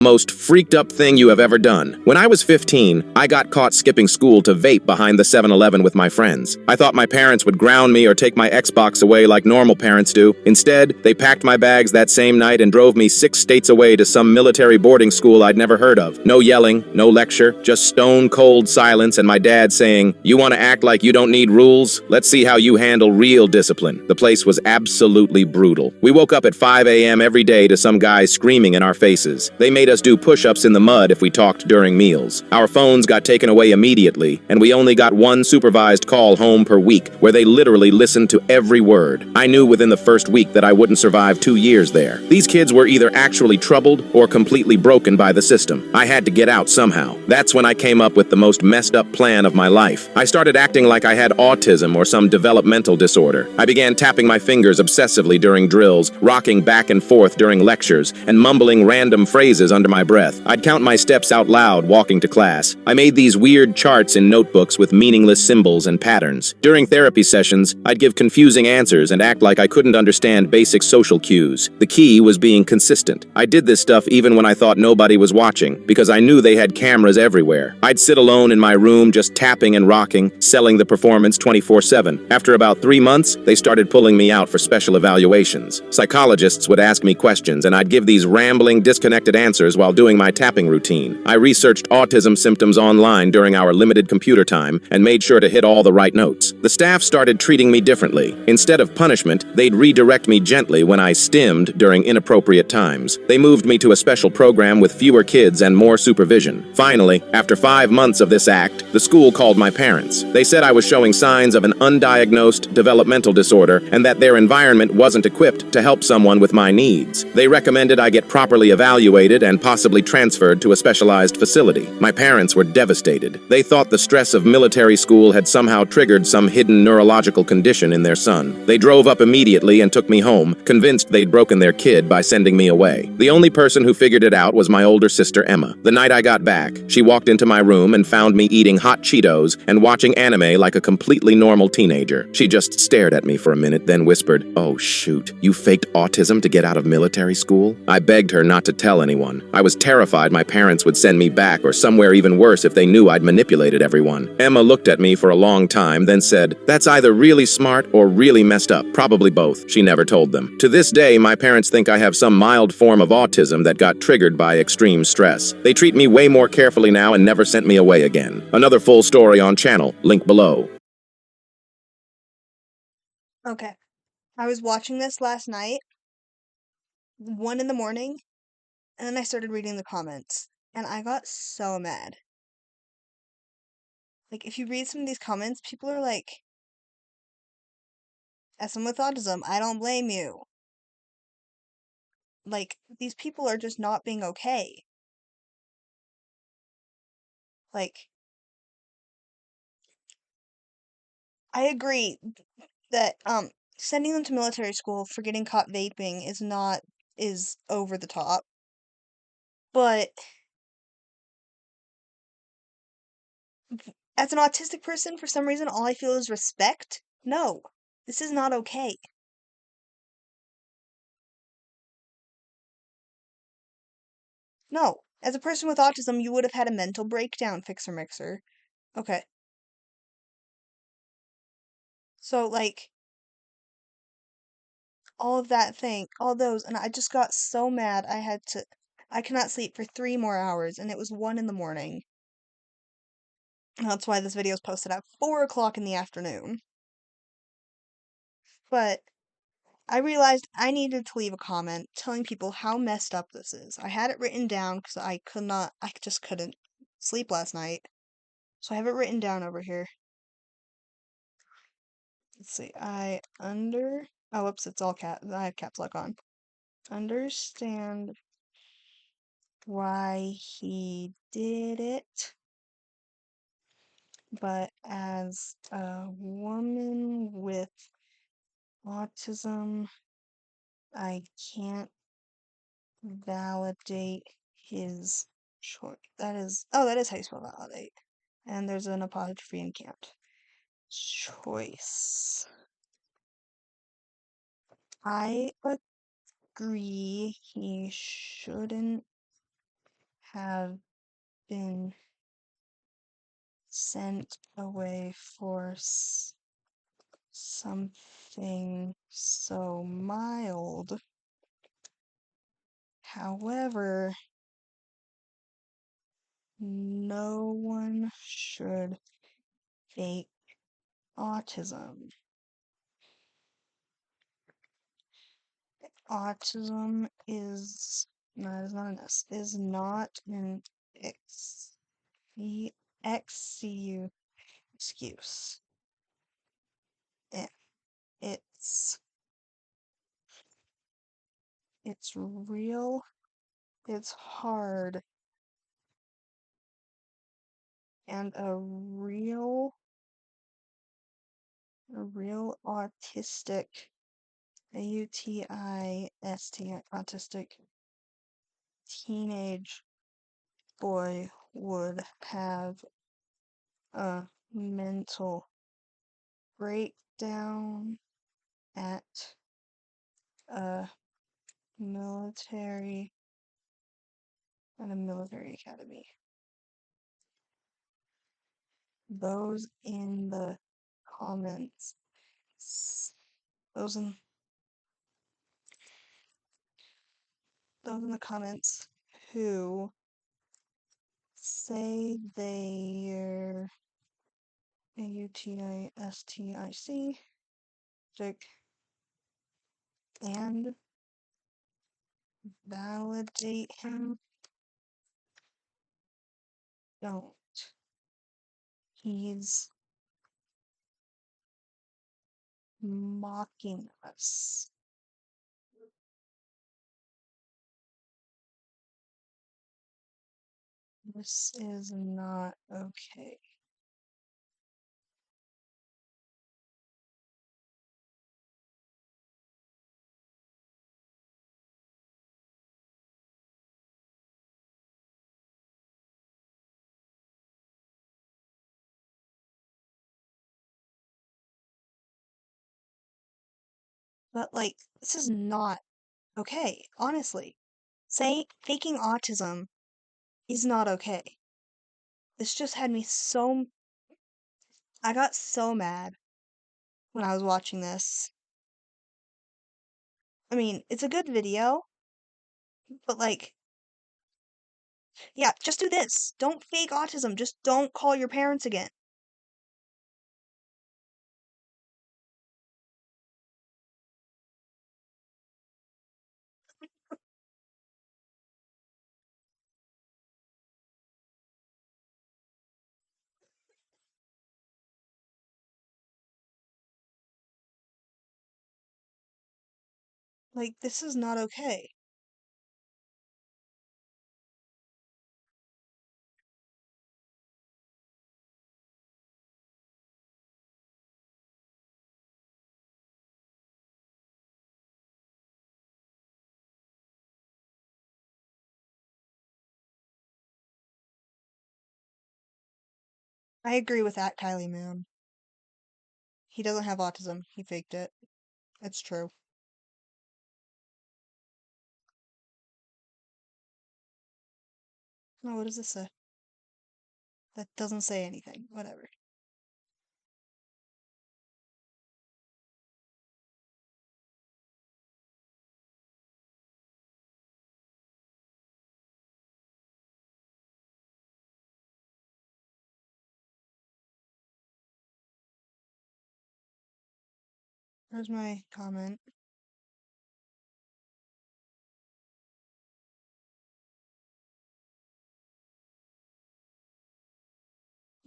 Most freaked up thing you have ever done. When I was 15, I got caught skipping school to vape behind the 7-Eleven with my friends. I thought my parents would ground me or take my Xbox away like normal parents do. Instead, they packed my bags that same night and drove me 6 states away to some military boarding school I'd never heard of. No yelling, no lecture, just stone cold silence and my dad saying, "You want to act like you don't need rules? Let's see how you handle real discipline." The place was absolutely brutal. We woke up at 5 a.m. every day to some guys screaming in our faces. They made us do push-ups in the mud if we talked during meals. Our phones got taken away immediately, and we only got one supervised call home per week, where they literally listened to every word. I knew within the first week that I wouldn't survive 2 years there. These kids were either actually troubled or completely broken by the system. I had to get out somehow. That's when I came up with the most messed up plan of my life. I started acting like I had autism or some developmental disorder. I began tapping my fingers obsessively during drills, rocking back and forth during lectures, and mumbling random phrases under my breath. I'd count my steps out loud walking to class. I made these weird charts in notebooks with meaningless symbols and patterns. During therapy sessions, I'd give confusing answers and act like I couldn't understand basic social cues. The key was being consistent. I did this stuff even when I thought nobody was watching, because I knew they had cameras everywhere. I'd sit alone in my room just tapping and rocking, selling the performance 24/7. After about 3 months, they started pulling me out for special evaluations. Psychologists would ask me questions, and I'd give these rambling, disconnected answers while doing my tapping routine. I researched autism symptoms online during our limited computer time and made sure to hit all the right notes. The staff started treating me differently. Instead of punishment, they'd redirect me gently when I stimmed during inappropriate times. They moved me to a special program with fewer kids and more supervision. Finally, after 5 months of this act, the school called my parents. They said I was showing signs of an undiagnosed developmental disorder and that their environment wasn't equipped to help someone with my needs. They recommended I get properly evaluated and possibly transferred to a specialized facility. My parents were devastated. They thought the stress of military school had somehow triggered some hidden neurological condition in their son. They drove up immediately and took me home, convinced they'd broken their kid by sending me away. The only person who figured it out was my older sister Emma. The night I got back, she walked into my room and found me eating hot Cheetos and watching anime like a completely normal teenager. She just stared at me for a minute, then whispered, "Oh shoot, you faked autism to get out of military school?" I begged her not to tell anyone. I was terrified my parents would send me back or somewhere even worse if they knew I'd manipulated everyone. Emma looked at me for a long time, then said, "That's either really smart or really messed up, probably both." She never told them. To this day, my parents think I have some mild form of autism that got triggered by extreme stress. They treat me way more carefully now and never sent me away again. Another full story on channel, link below. Okay. I was watching this last night, 1 in the morning, and then I started reading the comments, and I got so mad. Like, if you read some of these comments, people are like, as someone with autism, I don't blame you. Like, these people are just not being okay. Like, I agree that, sending them to military school for getting caught vaping is over the top. But as an autistic person, for some reason, all I feel is respect. No, this is not okay. No, as a person with autism, you would have had a mental breakdown, Fixer Mixer. Okay. So, like, all of that thing, all those, and I just got so mad I could not sleep for 3 more hours, and it was 1 in the morning. That's why this video is posted at 4 o'clock in the afternoon. But I realized I needed to leave a comment telling people how messed up this is. I had it written down because I just couldn't sleep last night. So I have it written down over here. Let's see, oh, whoops, it's all I have caps lock on. Understand why he did it, but as a woman with autism, I can't validate his choice. That is how you spell validate. And there's an apostrophe in can't. Choice. I agree he shouldn't have been sent away for something so mild. However, no one should fake autism. Autism is no, it's not an S. Is not an XCU excuse. It, it's it's real. It's hard. And a real autistic, AUTIST, autistic teenage boy would have a mental breakdown at a military academy. Those in the comments, those in who say they're AUTISTIC and validate him, don't. He's mocking us. This is not okay. But, like, this is not okay, honestly. Faking autism is not okay. This just had me so. I got so mad when I was watching this. I mean, it's a good video, but, like, yeah, just do this. Don't fake autism. Just don't call your parents again. Like, this is not okay. I agree with that, Kylie Moon. He doesn't have autism. He faked it. It's true. Oh, what does this say? That doesn't say anything. Whatever. Where's my comment?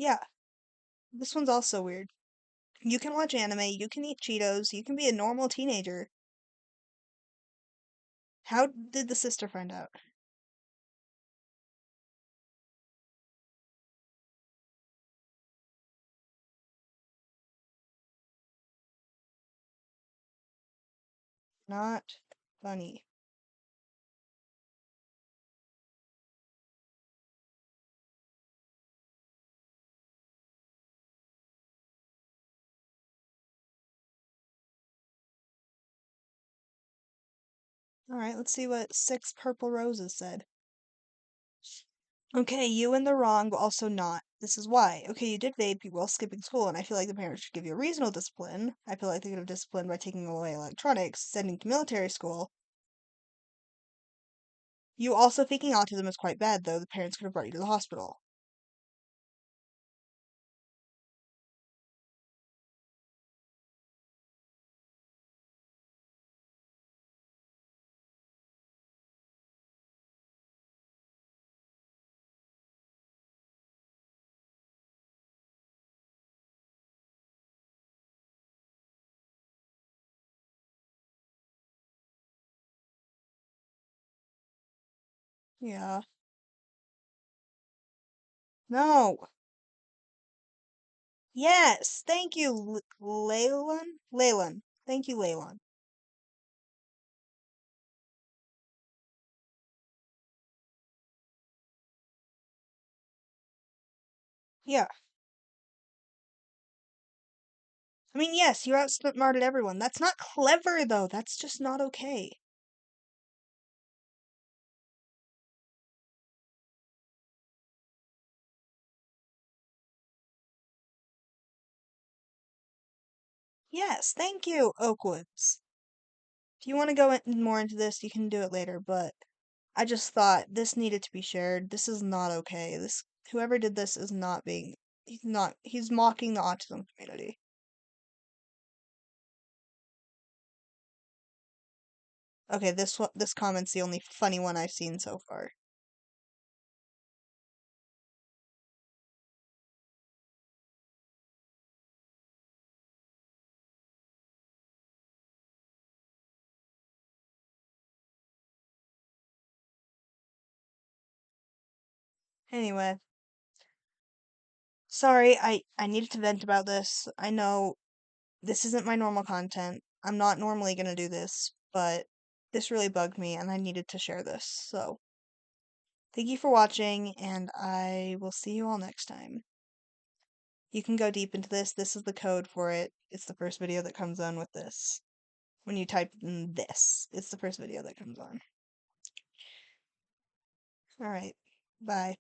Yeah, this one's also weird. You can watch anime, you can eat Cheetos, you can be a normal teenager. How did the sister find out? Not funny. Alright, let's see what Six Purple Roses said. Okay, you in the wrong, but also not. This is why. Okay, you did vape while skipping school, and I feel like the parents should give you a reasonable discipline. I feel like they could have disciplined by taking away electronics, sending to military school. You also faking autism is quite bad, though. The parents could have brought you to the hospital. Yeah. No. Yes. Thank you, Leyland. Leyland. Thank you, Leyland. Yeah. I mean, yes, you outsmarted everyone. That's not clever, though. That's just not okay. Yes, thank you, Oakwoods. If you want to go more into this, you can do it later, but I just thought this needed to be shared. This is not okay. This whoever did this is not being he's mocking the autism community. Okay, this comment's the only funny one I've seen so far. Anyway, sorry, I needed to vent about this. I know this isn't my normal content. I'm not normally gonna do this, but this really bugged me and I needed to share this. So, thank you for watching and I will see you all next time. You can go deep into this. This is the code for it. It's the first video that comes on with this. When you type in this, it's the first video that comes on. All right. Bye.